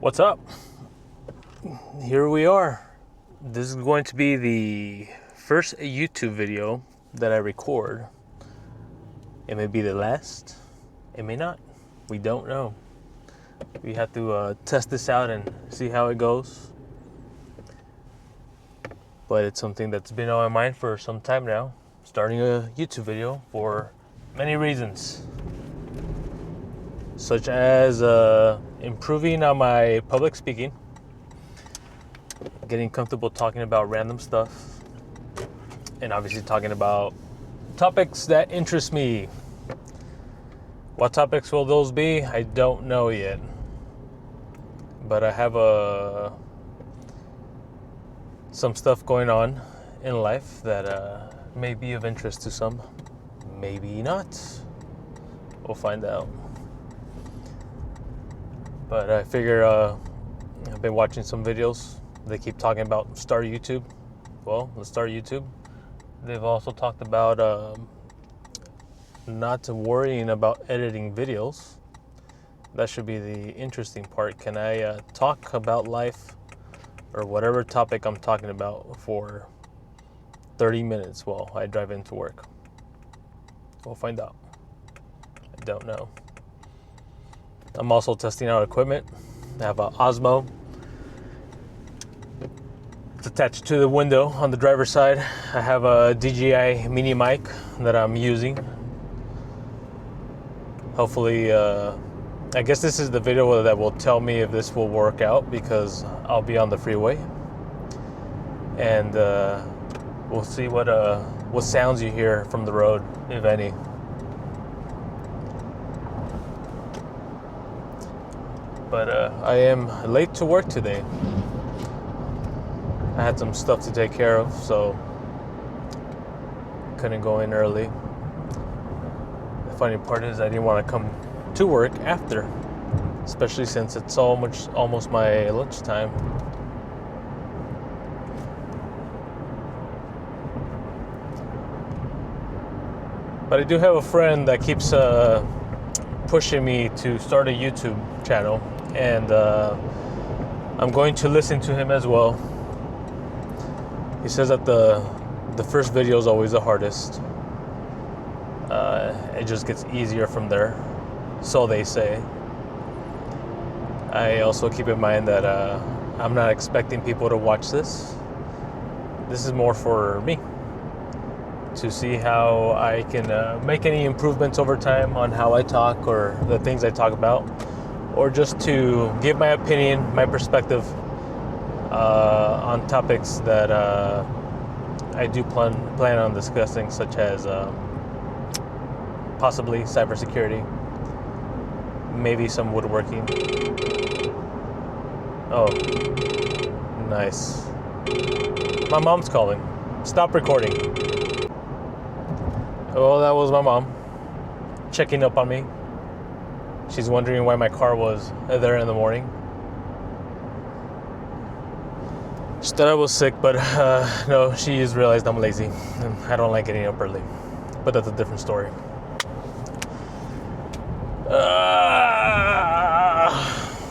What's up? Here we are. This is going to be the first YouTube video that I record. It may be the last. It may not. We don't know. We have to test this out and see how it goes. But it's something that's been on my mind for some time now. Starting a YouTube video for many reasons. Such as improving on my public speaking, getting comfortable talking about random stuff, and obviously talking about topics that interest me. What topics will those be? I don't know yet. But I have some stuff going on in life that may be of interest to some, maybe not. We'll find out. But I figure I've been watching some videos. They keep talking about start YouTube. Well, let's start YouTube. They've also talked about not worrying about editing videos. That should be the interesting part. Can I talk about life or whatever topic I'm talking about for 30 minutes while I drive into work? We'll find out. I don't know. I'm also testing out equipment. I have an Osmo. It's attached to the window on the driver's side. I have a DJI mini mic that I'm using. Hopefully, I guess this is the video that will tell me if this will work out, because I'll be on the freeway. And we'll see what sounds you hear from the road, if any. But I am late to work today. I had some stuff to take care of, so couldn't go in early. The funny part is I didn't want to come to work after, especially since it's almost my lunchtime. But I do have a friend that keeps pushing me to start a YouTube channel, and I'm going to listen to him as well. He says that the first video is always the hardest. It just gets easier from there, so they say. I also keep in mind that I'm not expecting people to watch this. This is more for me, to see how I can make any improvements over time on how I talk or the things I talk about, or just to give my opinion, my perspective on topics that I do plan on discussing, such as possibly cybersecurity, maybe some woodworking. Oh, nice. My mom's calling. Stop recording. Well, that was my mom checking up on me. She's wondering why my car was there in the morning. She thought I was sick, but no, she just realized I'm lazy and I don't like getting up early. But that's a different story.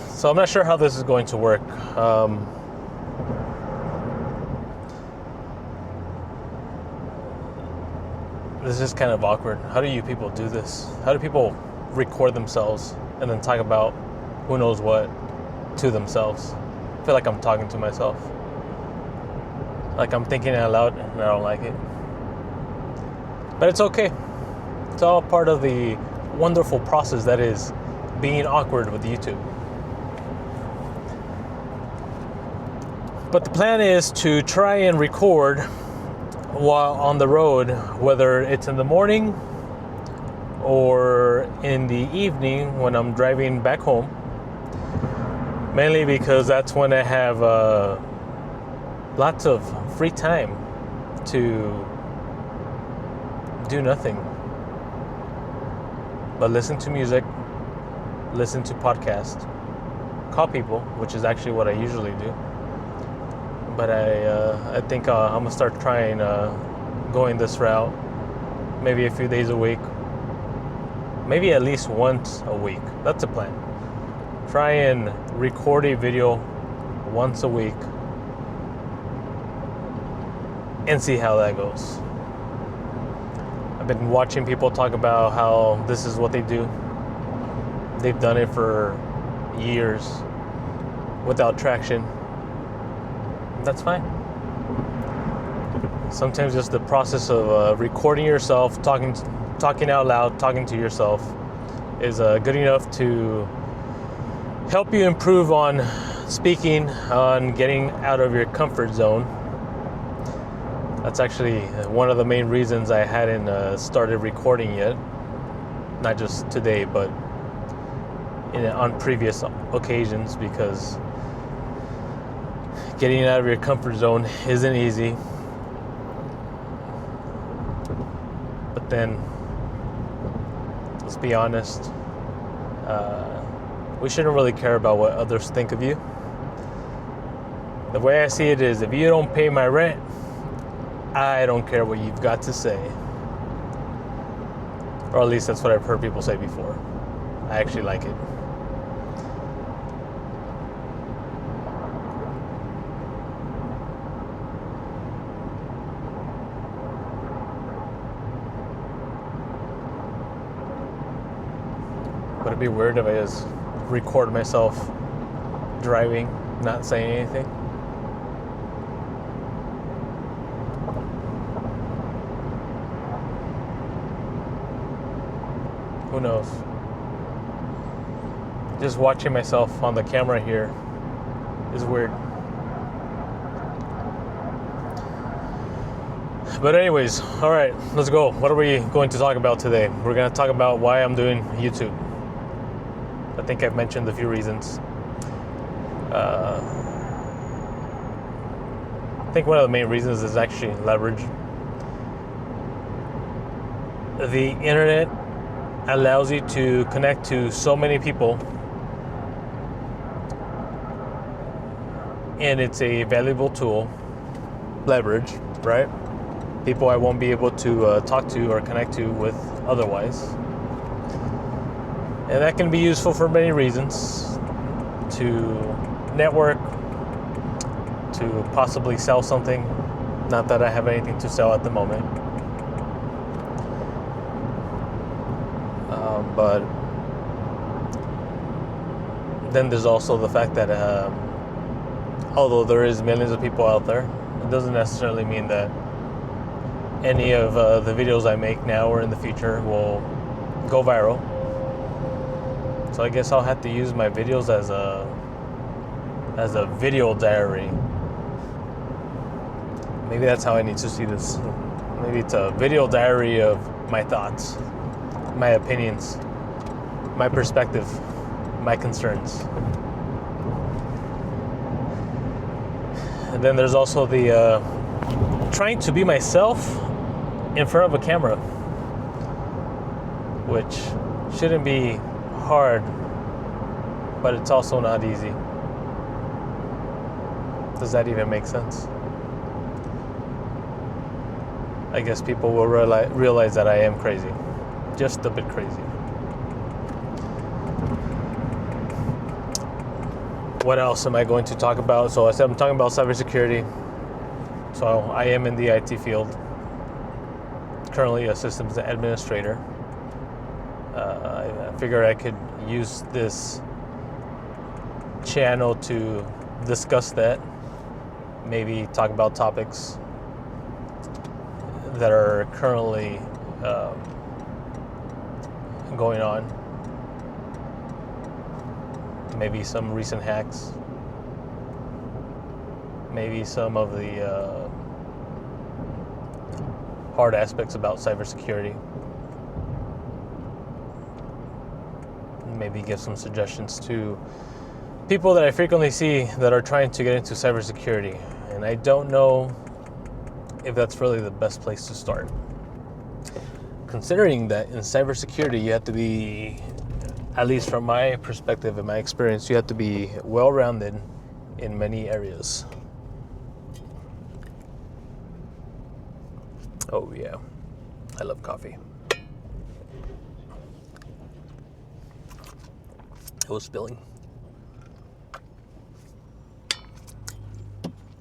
So I'm not sure how this is going to work. This is kind of awkward. How do you people do this? How do people record themselves and then talk about who knows what to themselves? I feel like I'm talking to myself. Like I'm thinking out loud, and I don't like it. But it's okay. It's all part of the wonderful process that is being awkward with YouTube. But the plan is to try and record while on the road, whether it's in the morning or in the evening when I'm driving back home. Mainly because that's when I have lots of free time to do nothing but listen to music, listen to podcasts, call people, which is actually what I usually do. But I think I'm gonna start trying going this route, maybe a few days a week, maybe at least once a week. That's a plan. try and record a video once a week and see how that goes. I've been watching people talk about how this is what they do. They've done it for years without traction. That's fine. Sometimes just the process of recording yourself, talking out loud, talking to yourself is good enough to help you improve on speaking, on getting out of your comfort zone. That's actually one of the main reasons I hadn't started recording yet. Not just today, but on previous occasions, because getting out of your comfort zone isn't easy. But then, let's be honest, we shouldn't really care about what others think of you. The way I see it is, if you don't pay my rent, I don't care what you've got to say. Or at least that's what I've heard people say before. I actually like it. Would it be weird if I just record myself driving, not saying anything? Who knows? Just watching myself on the camera here is weird. But anyways, all right, let's go. What are we going to talk about today? We're going to talk about why I'm doing YouTube. I think I've mentioned a few reasons. I think one of the main reasons is actually leverage. The internet allows you to connect to so many people, and it's a valuable tool. Leverage, right? People I won't be able to talk to or connect to with otherwise. And that can be useful for many reasons. To network, to possibly sell something. Not that I have anything to sell at the moment. But then there's also the fact that although there is millions of people out there, it doesn't necessarily mean that any of the videos I make now or in the future will go viral. So I guess I'll have to use my videos as a video diary. Maybe that's how I need to see this. Maybe it's a video diary of my thoughts, my opinions, my perspective, my concerns. And then there's also the trying to be myself in front of a camera, which shouldn't be hard, but it's also not easy. Does that even make sense? I guess people will realize that I am crazy. Just a bit crazy. What else am I going to talk about? So I said I'm talking about cybersecurity. So I am in the IT field. Currently a systems administrator. I figured I could use this channel to discuss that. Maybe talk about topics that are currently going on. Maybe some recent hacks. Maybe some of the hard aspects about cybersecurity. Maybe give some suggestions to people that I frequently see that are trying to get into cybersecurity. And I don't know if that's really the best place to start. Considering that in cybersecurity, you have to be, at least from my perspective and my experience, you have to be well-rounded in many areas. Oh yeah, I love coffee. It was spilling.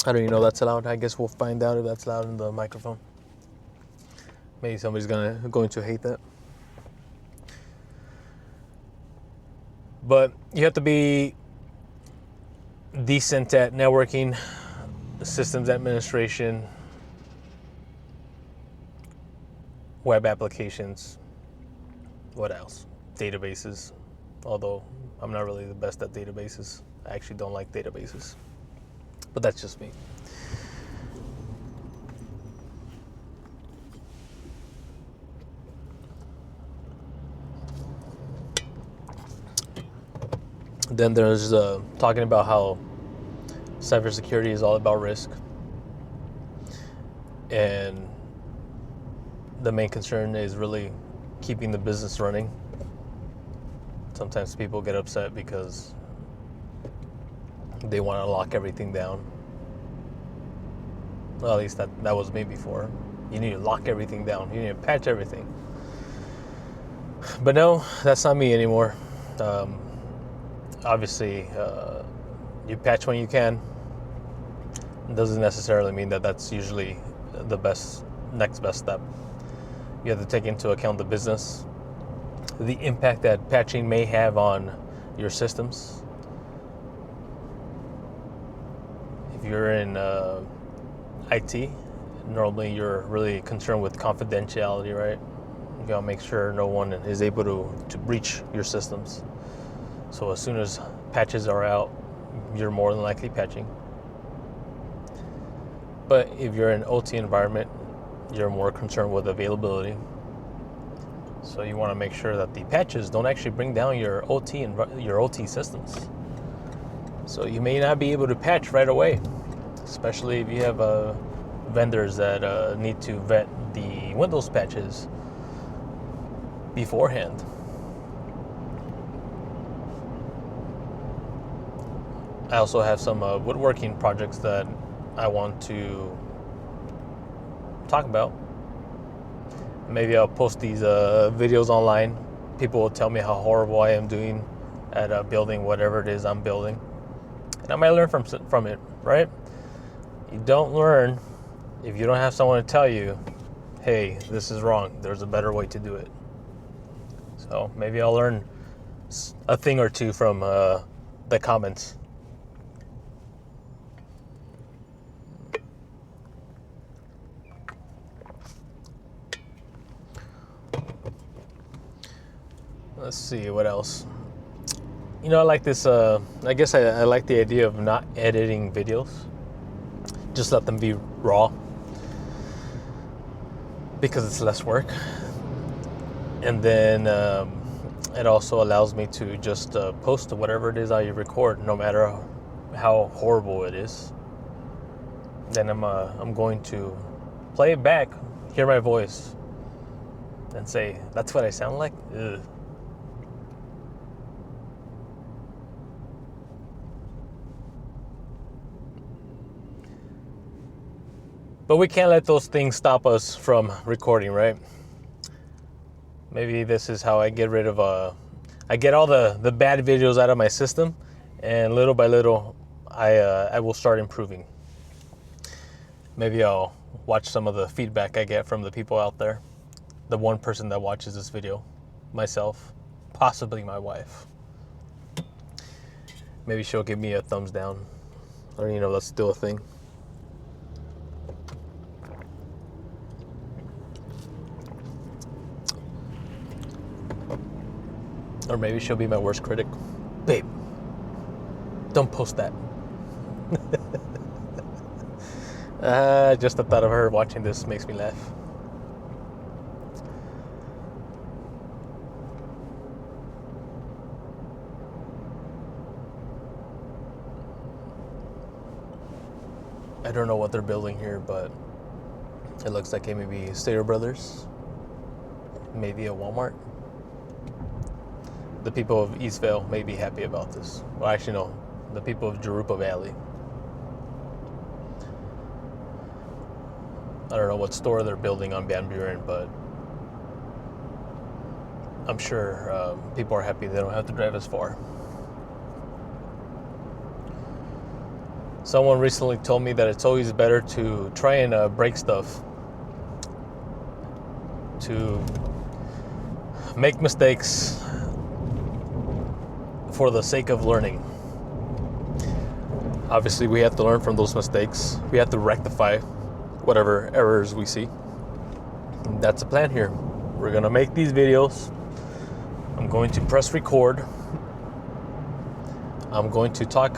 I don't even know if that's allowed. I guess we'll find out if that's allowed in the microphone. Maybe somebody's going to hate that. But you have to be decent at networking, systems administration, web applications. What else? Databases. Although I'm not really the best at databases. I actually don't like databases. But that's just me. Then there's talking about how cybersecurity is all about risk. And the main concern is really keeping the business running. Sometimes people get upset because they want to lock everything down. Well, at least that was me before. You need to lock everything down. You need to patch everything. But no, that's not me anymore. Obviously, you patch when you can. It doesn't necessarily mean that that's usually the next best step. You have to take into account the business, the impact that patching may have on your systems. If you're in IT, normally you're really concerned with confidentiality, right? You gotta make sure no one is able to breach your systems. So as soon as patches are out, you're more than likely patching. But if you're in OT environment, you're more concerned with availability. So you want to make sure that the patches don't actually bring down your OT systems. So you may not be able to patch right away, especially if you have vendors that need to vet the Windows patches beforehand. I also have some woodworking projects that I want to talk about. Maybe I'll post these videos online. People will tell me how horrible I am doing at building whatever it is I'm building. And I might learn from it, right? You don't learn if you don't have someone to tell you, hey, this is wrong. There's a better way to do it. So maybe I'll learn a thing or two from the comments. Let's see, what else? You know, I like this, I guess I like the idea of not editing videos. Just let them be raw. Because it's less work. And then it also allows me to just post whatever it is I record, no matter how horrible it is. Then I'm going to play it back, hear my voice, and say, that's what I sound like? Ugh. But we can't let those things stop us from recording, right? Maybe this is how I get rid of I get all the bad videos out of my system, and little by little I will start improving. Maybe I'll watch some of the feedback I get from the people out there. The one person that watches this video, myself, possibly my wife. Maybe she'll give me a thumbs down. Or, you know, that's still a thing. Or maybe she'll be my worst critic. Babe, don't post that. Just the thought of her watching this makes me laugh. I don't know what they're building here, but it looks like it may be Stater Brothers, maybe a Walmart. The people of Eastvale may be happy about this. Well, actually, no. The people of Jurupa Valley. I don't know what store they're building on Van Buren, but I'm sure people are happy they don't have to drive as far. Someone recently told me that it's always better to try and break stuff, to make mistakes for the sake of learning. Obviously, we have to learn from those mistakes. We have to rectify whatever errors we see. And that's the plan here. We're gonna make these videos. I'm going to press record. I'm going to talk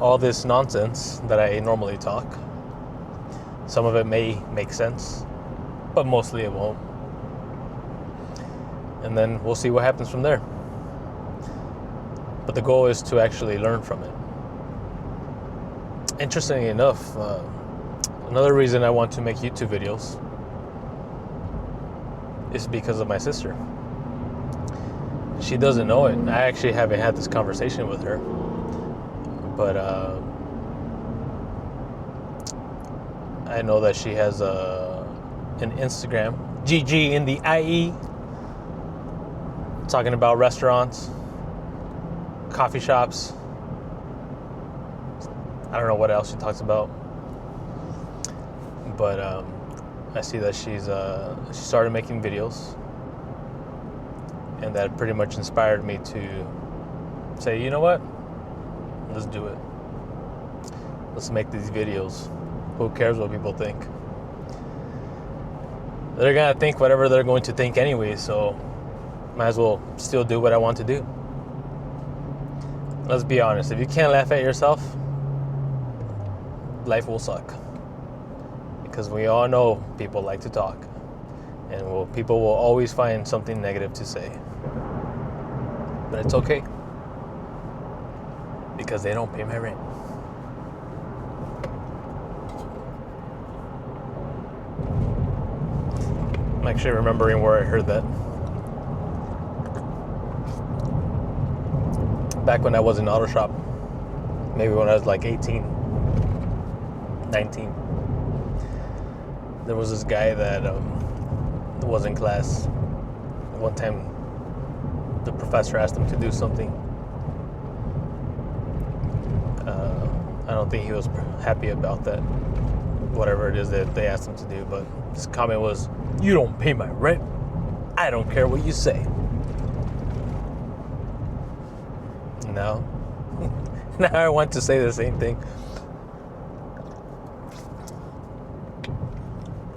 all this nonsense that I normally talk. Some of it may make sense, but mostly it won't. And then we'll see what happens from there. But the goal is to actually learn from it. Interestingly enough, another reason I want to make YouTube videos is because of my sister. She doesn't know it. I actually haven't had this conversation with her. But I know that she has an Instagram, GG in the IE, talking about restaurants, coffee shops. I don't know what else she talks about. But I see that she started making videos. And that pretty much inspired me to say, you know what? Let's do it. Let's make these videos. Who cares what people think? They're gonna think whatever they're going to think anyway, so might as well still do what I want to do. Let's be honest, if you can't laugh at yourself, life will suck. Because we all know people like to talk. And people will always find something negative to say. But it's okay. Because they don't pay my rent. I'm actually remembering where I heard that. Back when I was in auto shop. Maybe when I was like 18, 19. There was this guy that was in class. One time the professor asked him to do something. I don't think he was happy about that, whatever it is that they asked him to do, but his comment was, "You don't pay my rent. I don't care what you say." Now I want to say the same thing.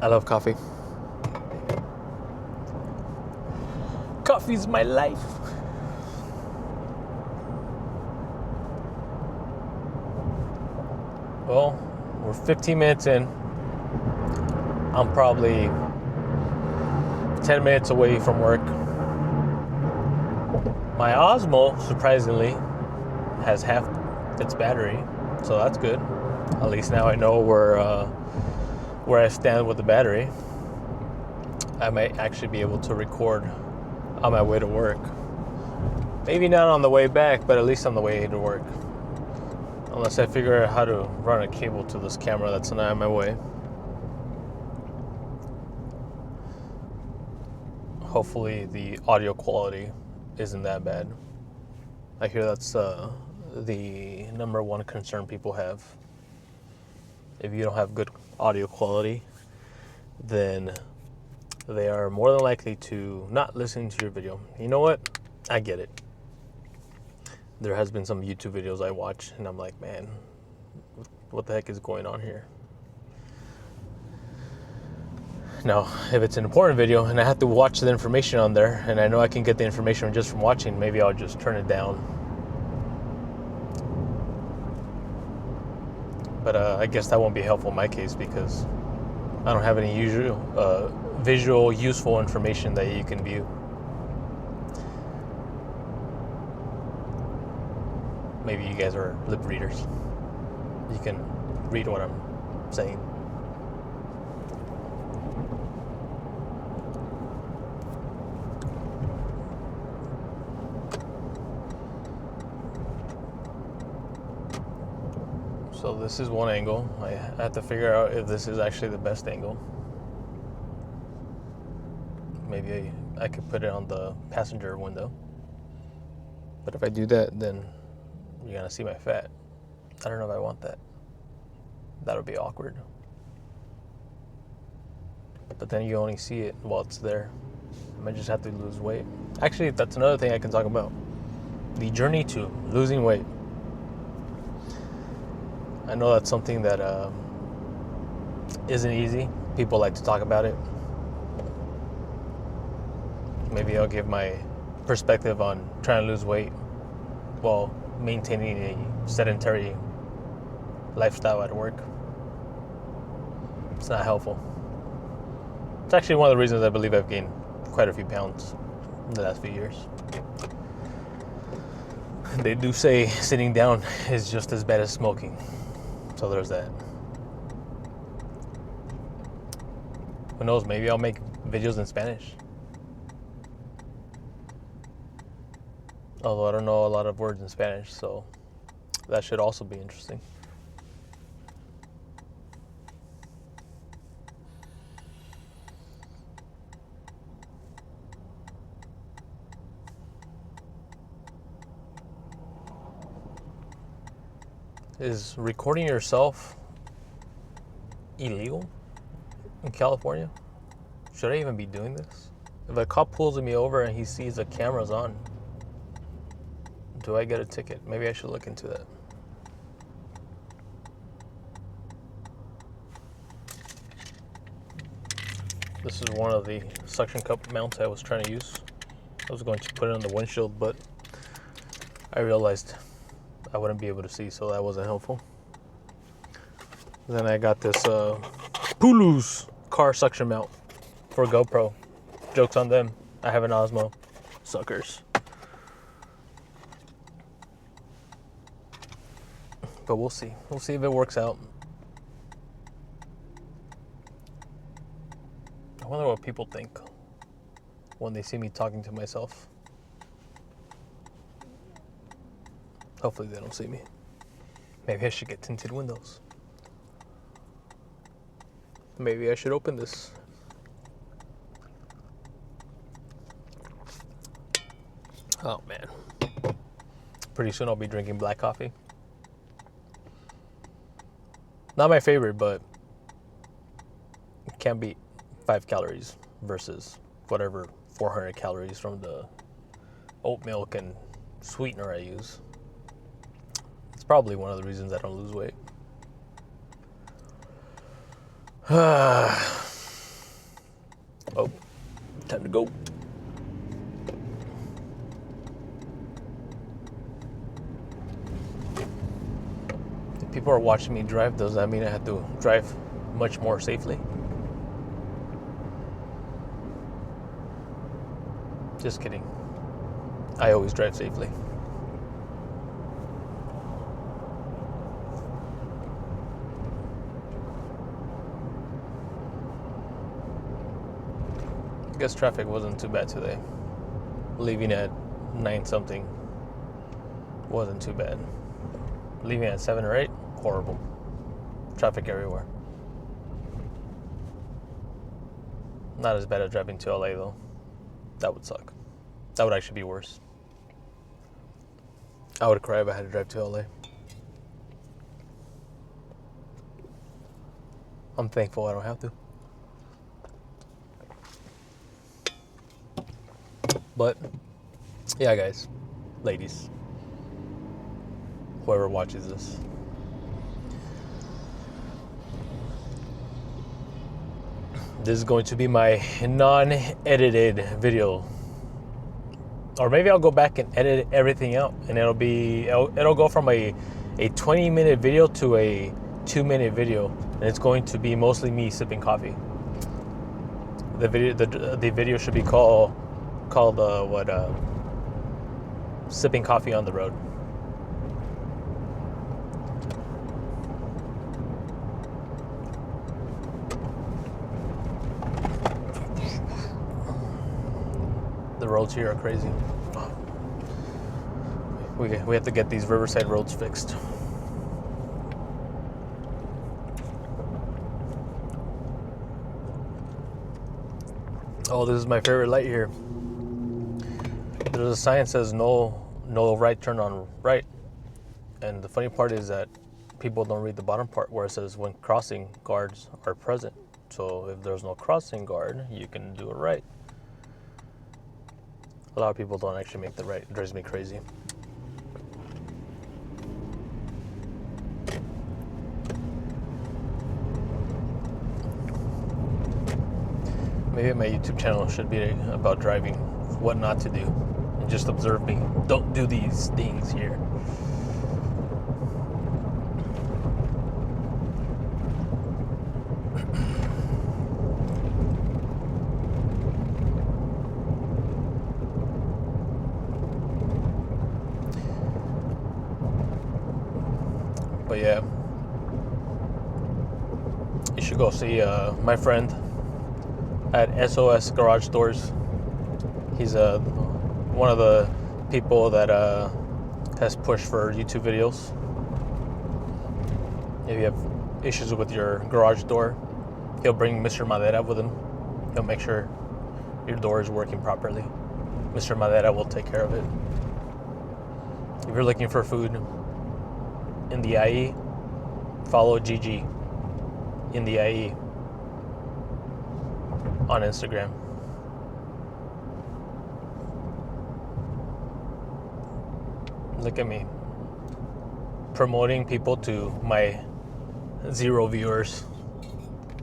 I love coffee. Coffee's my life. Well, we're 15 minutes in. I'm probably 10 minutes away from work. My Osmo, surprisingly, has half its battery, so that's good. At least now I know where I stand with the battery. I might actually be able to record on my way to work. Maybe not on the way back, but at least on the way to work. Unless I figure out how to run a cable to this camera that's not on my way. Hopefully the audio quality isn't that bad. I hear that's the number one concern people have. If you don't have good audio quality, then they are more than likely to not listen to your video. You know what? I get it. There has been some YouTube videos I watch and I'm like, man, what the heck is going on here? Now, if it's an important video and I have to watch the information on there and I know I can get the information just from watching, maybe I'll just turn it down. But I guess that won't be helpful in my case because I don't have any visual, useful information that you can view. Maybe you guys are lip readers. You can read what I'm saying. So this is one angle. I have to figure out if this is actually the best angle. Maybe I could put it on the passenger window. But if I do that, then you're gonna see my fat. I don't know if I want that. That'll be awkward. But then you only see it while it's there. I might just have to lose weight. Actually, that's another thing I can talk about. The journey to losing weight. I know that's something that isn't easy. People like to talk about it. Maybe I'll give my perspective on trying to lose weight while maintaining a sedentary lifestyle at work. It's not helpful. It's actually one of the reasons I believe I've gained quite a few pounds in the last few years. They do say sitting down is just as bad as smoking. So there's that. Who knows, maybe I'll make videos in Spanish. Although I don't know a lot of words in Spanish, so that should also be interesting. Is recording yourself illegal in California? Should I even be doing this? If a cop pulls me over and he sees the cameras on, do I get a ticket? Maybe I should look into that. This is one of the suction cup mounts I was trying to use. I was going to put it on the windshield, but I realized I wouldn't be able to see, so that wasn't helpful. Then I got this Pulu's car suction mount for GoPro. Joke's on them. I have an Osmo. Suckers. But we'll see. We'll see if it works out. I wonder what people think when they see me talking to myself. Hopefully they don't see me. Maybe I should get tinted windows. Maybe I should open this. Oh man. Pretty soon I'll be drinking black coffee. Not my favorite, but it can't beat 5 calories versus whatever 400 calories from the oat milk and sweetener I use. It's probably one of the reasons I don't lose weight. Oh, time to go. If people are watching me drive, does that mean I have to drive much more safely? Just kidding. I always drive safely. I guess traffic wasn't too bad today. Leaving at 9 something wasn't too bad. Leaving at 7 or 8, horrible. Traffic everywhere. Not as bad as driving to LA though. That would suck. That would actually be worse. I would cry if I had to drive to LA. I'm thankful I don't have to. But, yeah guys, ladies, whoever watches this. This is going to be my non-edited video. Or maybe I'll go back and edit everything out and it'll go from a 20-minute video to a 2-minute video. And it's going to be mostly me sipping coffee. The video should be called sipping coffee on the road. The roads here are crazy. We have to get these Riverside roads fixed. Oh, this is my favorite light here. There's a sign that says no right turn on right. And the funny part is that people don't read the bottom part where it says when crossing guards are present. So if there's no crossing guard, you can do it right. A lot of people don't actually make the right. It drives me crazy. Maybe my YouTube channel should be about driving, what not to do, and just observe me. Don't do these things here. But yeah, you should go see my friend at SOS Garage Doors. He's one of the people that has pushed for YouTube videos. If you have issues with your garage door, he'll bring Mr. Madera with him. He'll make sure your door is working properly. Mr. Madera will take care of it. If you're looking for food in the IE, follow Gigi in the IE on Instagram. Look at me promoting people to my 0 viewers.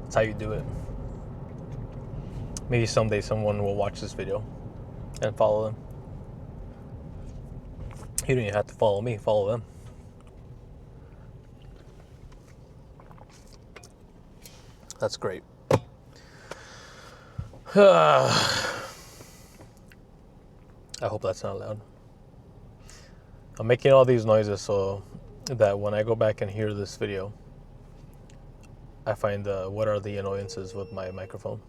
That's how you do it. Maybe someday someone will watch this video and follow them. You don't even have to follow me, follow them. That's great. I hope that's not loud. I'm making all these noises so that when I go back and hear this video, I find what are the annoyances with my microphone.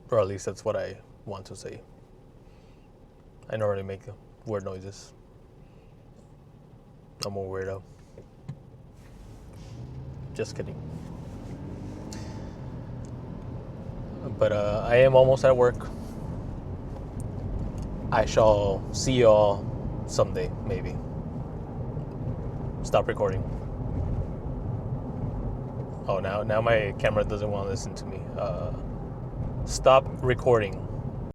Or at least that's what I want to say. I normally make weird noises. I'm a weirdo. Just kidding. But I am almost at work. I shall see y'all someday, maybe. Stop recording. Oh, now my camera doesn't want to listen to me. Stop recording.